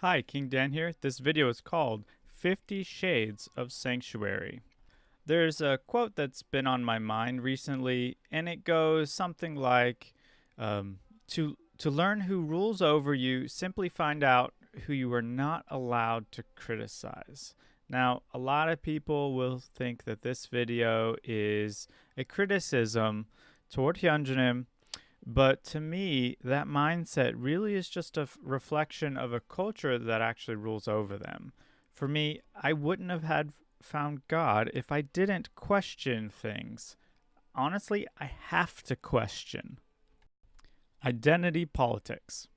Hi, King Dan here. This video is called 50 Shades of Sanctuary. There's a quote that's been on my mind recently, and it goes something like, um, to learn who rules over you, simply find out who you are not allowed to criticize. Now, a lot of people will think that this video is a criticism toward Hyunjin, but to me, that mindset really is just a reflection of a culture that actually rules over them. For me, I wouldn't have had found God if I didn't question things. Honestly, I have to question. Identity politics.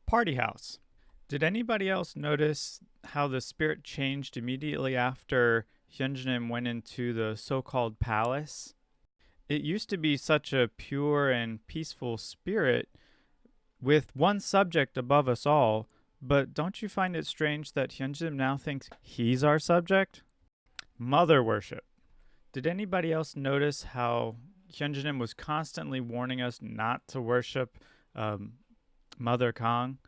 Party house. Did anybody else notice how the spirit changed immediately after Hyunjin went into the so-called palace? It used to be such a pure and peaceful spirit with one subject above us all, but don't you find it strange that Hyunjin now thinks he's our subject? Mother worship. Did anybody else notice how Hyunjin was constantly warning us not to worship Mother Kong,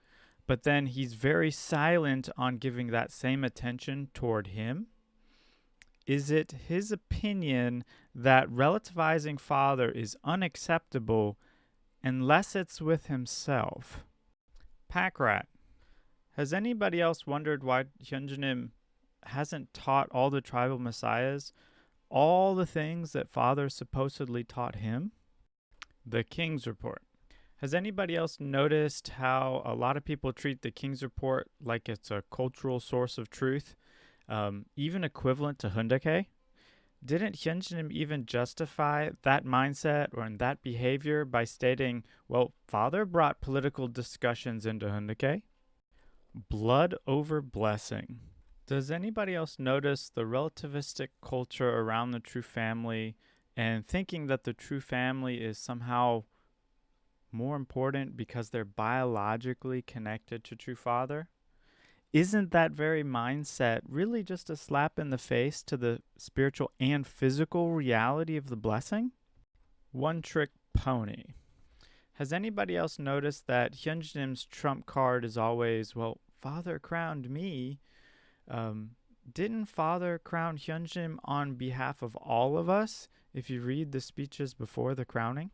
but then he's very silent on giving that same attention toward him? Is it his opinion that relativizing Father is unacceptable unless it's with himself? Pack rat. Has anybody else wondered why Hyunjin hasn't taught all the tribal messiahs all the things that Father supposedly taught him? The King's Report. Has anybody else noticed how a lot of people treat the King's Report like it's a cultural source of truth, even equivalent to Hyundai? Didn't Hyunjin even justify that mindset or that behavior by stating, well, Father brought political discussions into Hyundai? Blood over blessing. Does anybody else notice the relativistic culture around the true family and thinking that the true family is somehow more important because they're biologically connected to true Father? Isn't that very mindset really just a slap in the face to the spiritual and physical reality of the blessing? One trick pony. Has anybody else noticed that Hyunjin's trump card is always, well, Father crowned me? Didn't Father crown Hyunjin on behalf of all of us if you read the speeches before the crowning?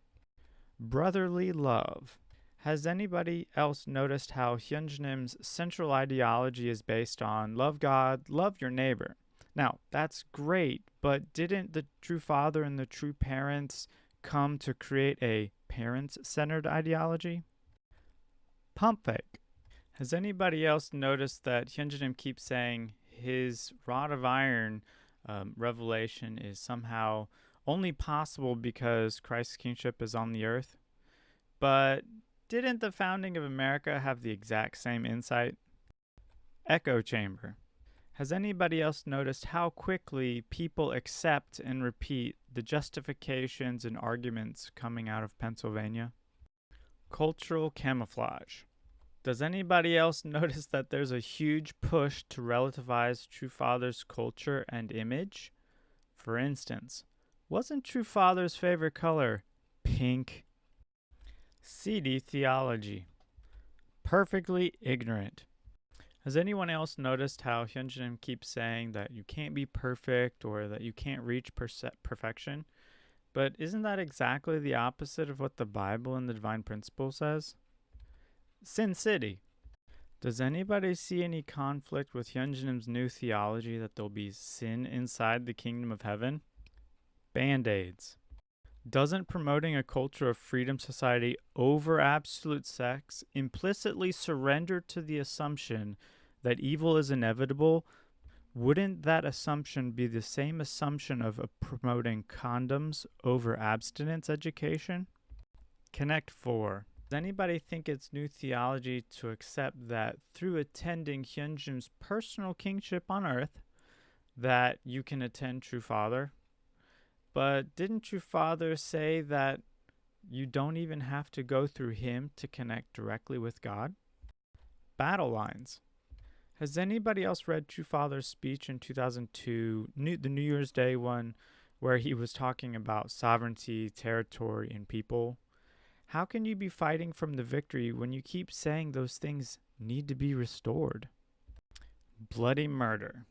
Brotherly love. Has anybody else noticed how Hyunjin's central ideology is based on love God, love your neighbor? Now, that's great, but didn't the true father and the true parents come to create a parents-centered ideology? Pump fake. Has anybody else noticed that Hyunjin keeps saying his rod of iron revelation is somehow only possible because Christ's kingship is on the earth? But didn't the founding of America have the exact same insight? Echo chamber. Has anybody else noticed how quickly people accept and repeat the justifications and arguments coming out of Pennsylvania? Cultural camouflage. Does anybody else notice that there's a huge push to relativize True Father's culture and image? For instance, wasn't True Father's favorite color pink? Seedy Theology. Perfectly ignorant. Has anyone else noticed how Hyunjin keeps saying that you can't be perfect or that you can't reach perfection? But isn't that exactly the opposite of what the Bible and the Divine Principle says? Sin City. Does anybody see any conflict with Hyunjin's new theology that there'll be sin inside the kingdom of heaven? Band-Aids. Doesn't promoting a culture of freedom society over absolute sex implicitly surrender to the assumption that evil is inevitable? Wouldn't that assumption be the same assumption of promoting condoms over abstinence education? Connect 4. Does anybody think it's new theology to accept that through attending Hyunjin's personal kingship on earth that you can attend True Father? But didn't True Father say that you don't even have to go through him to connect directly with God? Battle lines. Has anybody else read True Father's speech in 2002, the New Year's Day one, where he was talking about sovereignty, territory, and people? How can you be fighting from the victory when you keep saying those things need to be restored. Bloody murder.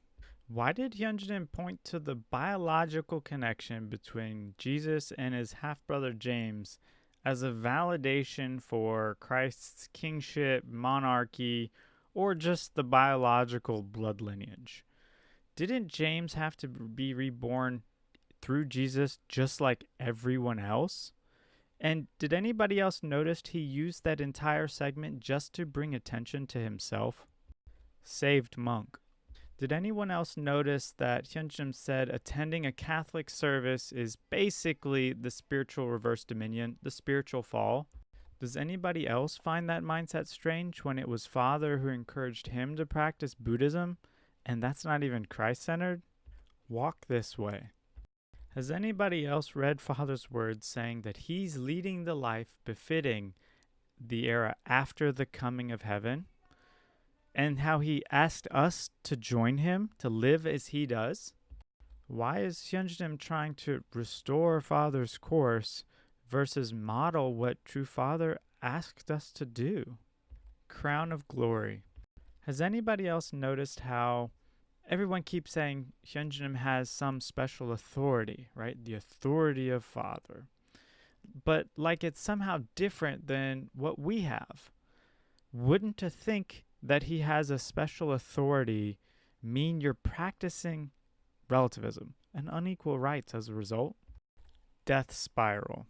Why did Hyunjin point to the biological connection between Jesus and his half-brother James as a validation for Christ's kingship, monarchy, or just the biological blood lineage? Didn't James have to be reborn through Jesus just like everyone else? And did anybody else notice he used that entire segment just to bring attention to himself? Saved monk. Did anyone else notice that Hyunjin said attending a Catholic service is basically the spiritual reverse dominion, the spiritual fall? Does anybody else find that mindset strange when it was Father who encouraged him to practice Buddhism, and that's not even Christ-centered? Walk this way. Has anybody else read Father's words saying that he's leading the life befitting the era after the coming of heaven? And how he asked us to join him, to live as he does? Why is Hyunjin trying to restore Father's course versus model what true Father asked us to do? Crown of glory. Has anybody else noticed how everyone keeps saying Hyunjin has some special authority, right? The authority of Father. But like it's somehow different than what we have. Wouldn't to think that he has a special authority mean you're practicing relativism and unequal rights as a result? Death spiral.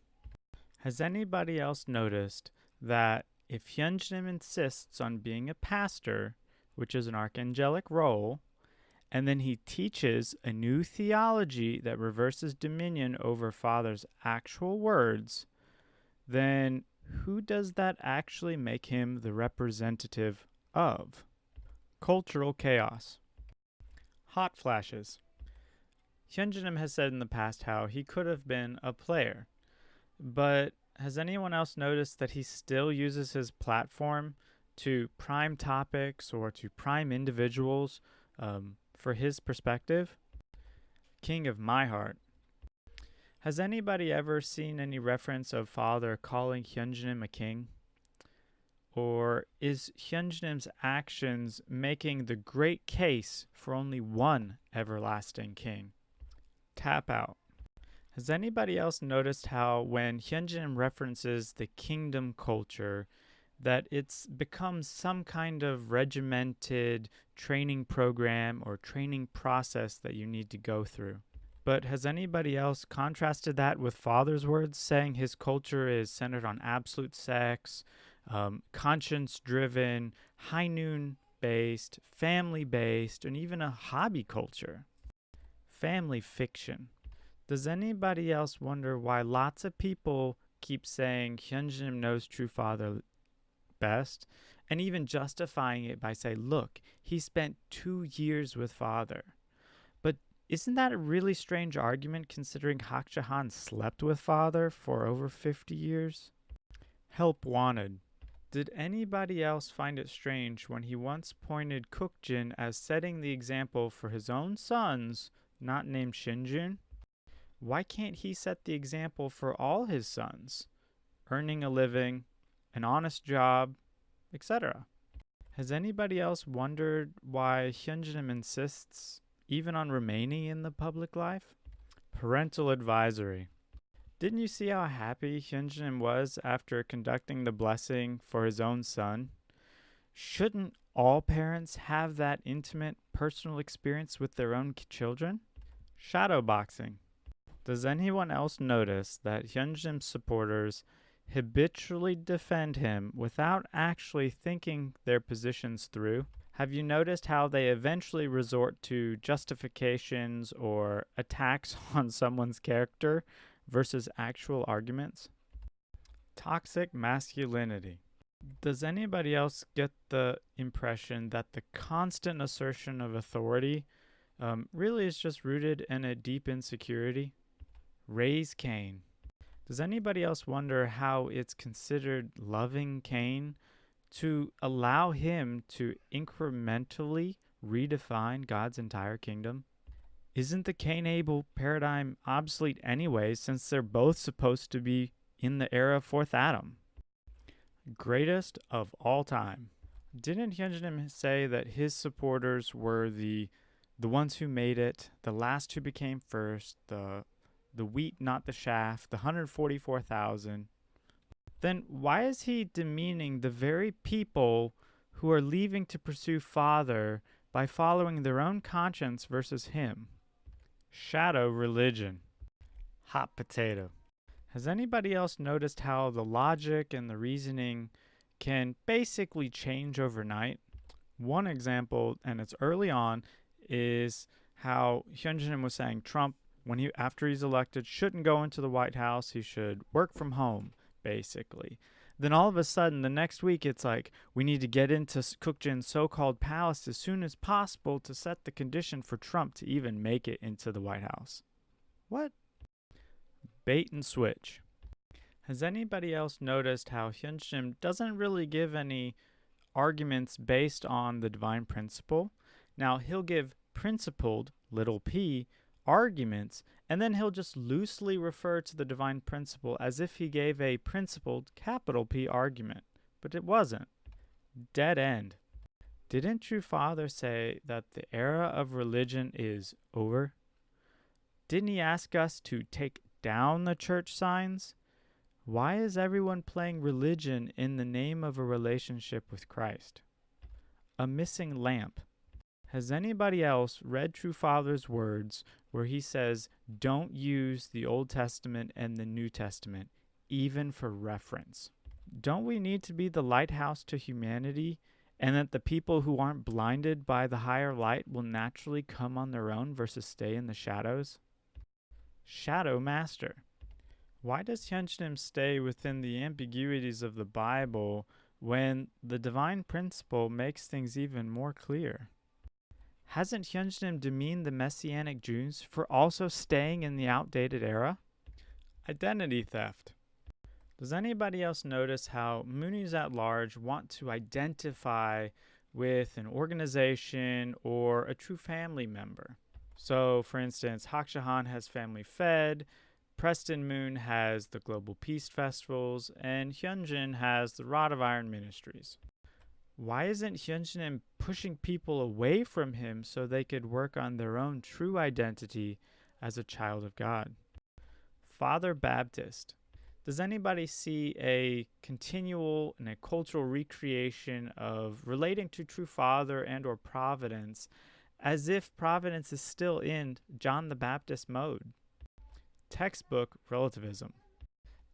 Has anybody else noticed that if Hyunjin insists on being a pastor, which is an archangelic role, and then he teaches a new theology that reverses dominion over Father's actual words, then who does that actually make him the representative of? Cultural chaos. Hot flashes. Hyunjin has said in the past how he could have been a player, but has anyone else noticed that he still uses his platform to prime topics or to prime individuals for his perspective? King of my heart. Has anybody ever seen any reference of Father calling Hyunjin a king? Or is Hyunjin's actions making the great case for only one everlasting king? Tap out. Has anybody else noticed how when Hyunjin references the kingdom culture, that it's become some kind of regimented training program or training process that you need to go through? But has anybody else contrasted that with Father's words, saying his culture is centered on absolute sex, conscience-driven, high noon-based, family-based, and even a hobby culture? Family fiction. Does anybody else wonder why lots of people keep saying Hyunjin knows true Father best, and even justifying it by saying, look, he spent 2 years with Father? But isn't that a really strange argument considering Hak Jahan slept with Father for over 50 years? Help wanted. Did anybody else find it strange when he once pointed Kukjin as setting the example for his own sons, not named Shinjun? Why can't he set the example for all his sons, earning a living, an honest job, etc.? Has anybody else wondered why Hyunjin insists even on remaining in the public life? Parental advisory. Didn't you see how happy Hyunjin was after conducting the blessing for his own son? Shouldn't all parents have that intimate personal experience with their own children? Shadowboxing. Does anyone else notice that Hyunjin's supporters habitually defend him without actually thinking their positions through? Have you noticed how they eventually resort to justifications or attacks on someone's character versus actual arguments? Toxic masculinity. Does anybody else get the impression that the constant assertion of authority really is just rooted in a deep insecurity? Raise Cain. Does anybody else wonder how it's considered loving Cain to allow him to incrementally redefine God's entire kingdom? Isn't the Cain-Abel paradigm obsolete anyway, since they're both supposed to be in the era of fourth Adam? Greatest of all time. Didn't Hyunjin say that his supporters were the ones who made it, the last who became first, the wheat, not the shaft, the 144,000? Then why is he demeaning the very people who are leaving to pursue Father by following their own conscience versus him? Shadow religion. Hot potato. Has anybody else noticed how the logic and the reasoning can basically change overnight? One example, and it's early on, is how Hyunjin was saying Trump, after he's elected, shouldn't go into the White House. He should work from home, basically. Then all of a sudden, the next week, it's like, we need to get into Cookjin's so-called palace as soon as possible to set the condition for Trump to even make it into the White House. What? Bait and switch. Has anybody else noticed how Hyunjin doesn't really give any arguments based on the divine principle? Now, he'll give principled, little p, arguments, and then he'll just loosely refer to the divine principle as if he gave a principled, capital P argument. But it wasn't. Dead end. Didn't True Father say that the era of religion is over? Didn't he ask us to take down the church signs? Why is everyone playing religion in the name of a relationship with Christ? A missing lamp. Has anybody else read True Father's words where he says, don't use the Old Testament and the New Testament, even for reference? Don't we need to be the lighthouse to humanity, and that the people who aren't blinded by the higher light will naturally come on their own versus stay in the shadows? Shadow Master. Why does Hyunjin stay within the ambiguities of the Bible when the divine principle makes things even more clear? Hasn't Hyunjin demeaned the Messianic Jews for also staying in the outdated era? Identity theft. Does anybody else notice how Moonies at large want to identify with an organization or a true family member? So, for instance, Hak Jahan has Family Fed, Preston Moon has the Global Peace Festivals, and Hyunjin has the Rod of Iron Ministries. Why isn't Hyunjin pushing people away from him so they could work on their own true identity as a child of God? Father Baptist. Does anybody see a continual and a cultural recreation of relating to True Father and or Providence as if Providence is still in John the Baptist mode? Textbook relativism.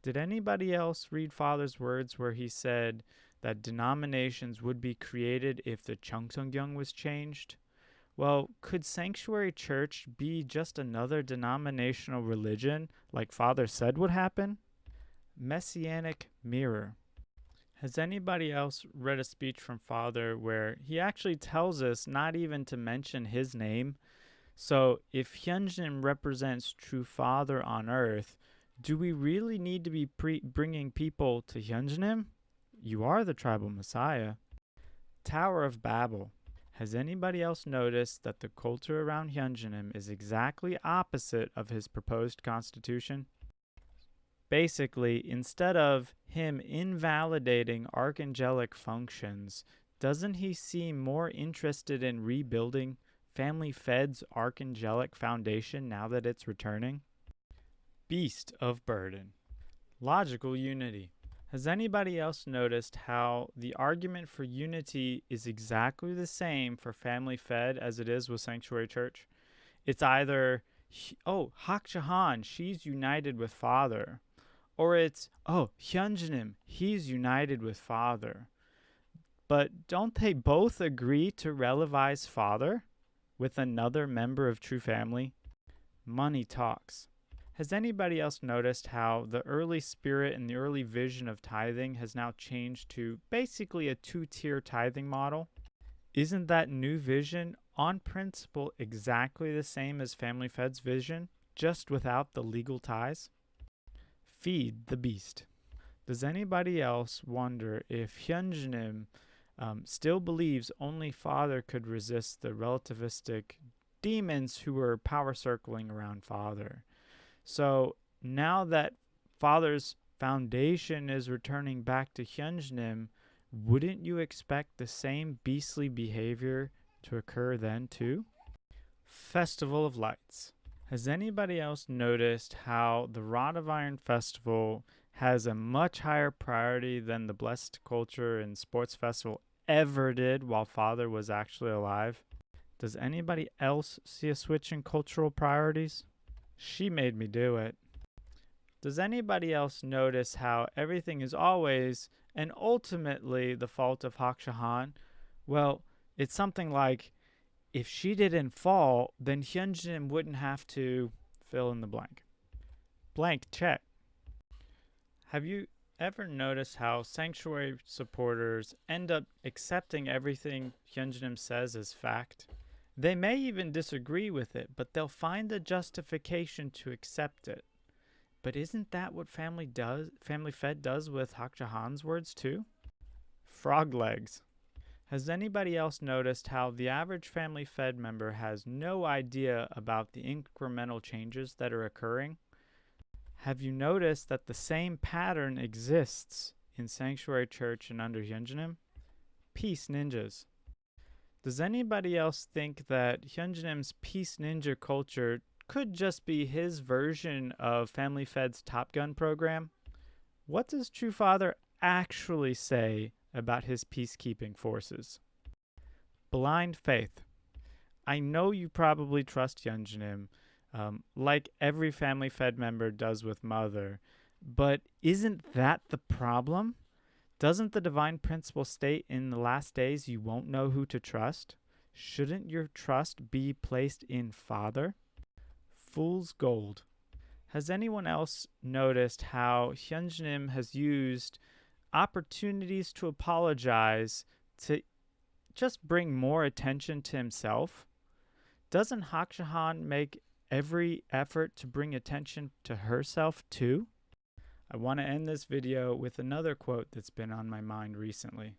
Did anybody else read Father's words where he said that denominations would be created if the Cheongseongyung was changed? Well, could Sanctuary Church be just another denominational religion like Father said would happen? Messianic mirror. Has anybody else read a speech from Father where he actually tells us not even to mention his name? So if Hyunjin represents True Father on earth, do we really need to be bringing people to Hyunjin? You are the tribal messiah. Tower of Babel. Has anybody else noticed that the culture around Hyunjin is exactly opposite of his proposed constitution? Basically, instead of him invalidating archangelic functions, doesn't he seem more interested in rebuilding Family Fed's archangelic foundation now that it's returning? Beast of burden. Logical unity. Has anybody else noticed how the argument for unity is exactly the same for Family Fed as it is with Sanctuary Church? It's either, Hak Jahan, she's united with Father. Or it's, Hyunjin, he's united with Father. But don't they both agree to relativize Father with another member of True Family? Money talks. Has anybody else noticed how the early spirit and the early vision of tithing has now changed to basically a two-tier tithing model? Isn't that new vision on principle exactly the same as Family Fed's vision, just without the legal ties? Feed the beast. Does anybody else wonder if Hyunjin still believes only Father could resist the relativistic demons who were power circling around Father? So now that Father's foundation is returning back to Hyunjin, wouldn't you expect the same beastly behavior to occur then too? Festival of Lights. Has anybody else noticed how the Rod of Iron Festival has a much higher priority than the Blessed Culture and Sports Festival ever did while Father was actually alive? Does anybody else see a switch in cultural priorities? She made me do it. Does anybody else notice how everything is always and ultimately the fault of Hakshahan? Well, it's something like, if she didn't fall, then Hyunjin wouldn't have to fill in the blank. Blank check. Have you ever noticed how Sanctuary supporters end up accepting everything Hyunjin says as fact? They may even disagree with it, but they'll find a justification to accept it. But isn't that what Family Fed does with Hakshahan's words too? Frog legs. Has anybody else noticed how the average Family Fed member has no idea about the incremental changes that are occurring? Have you noticed that the same pattern exists in Sanctuary Church and under Hyunjin? Peace ninjas. Does anybody else think that Hyunjin's Peace Ninja culture could just be his version of Family Fed's Top Gun program? What does True Father actually say about his peacekeeping forces? Blind faith. I know you probably trust Hyunjin, like every Family Fed member does with Mother, but isn't that the problem? Doesn't the divine principle state in the last days you won't know who to trust? Shouldn't your trust be placed in Father? Fool's gold. Has anyone else noticed how Hyunjin has used opportunities to apologize to just bring more attention to himself? Doesn't Hakshahan make every effort to bring attention to herself too? I want to end this video with another quote that's been on my mind recently.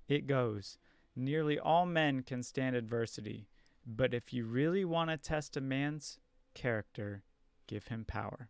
It goes, "Nearly all men can stand adversity, but if you really want to test a man's character, give him power."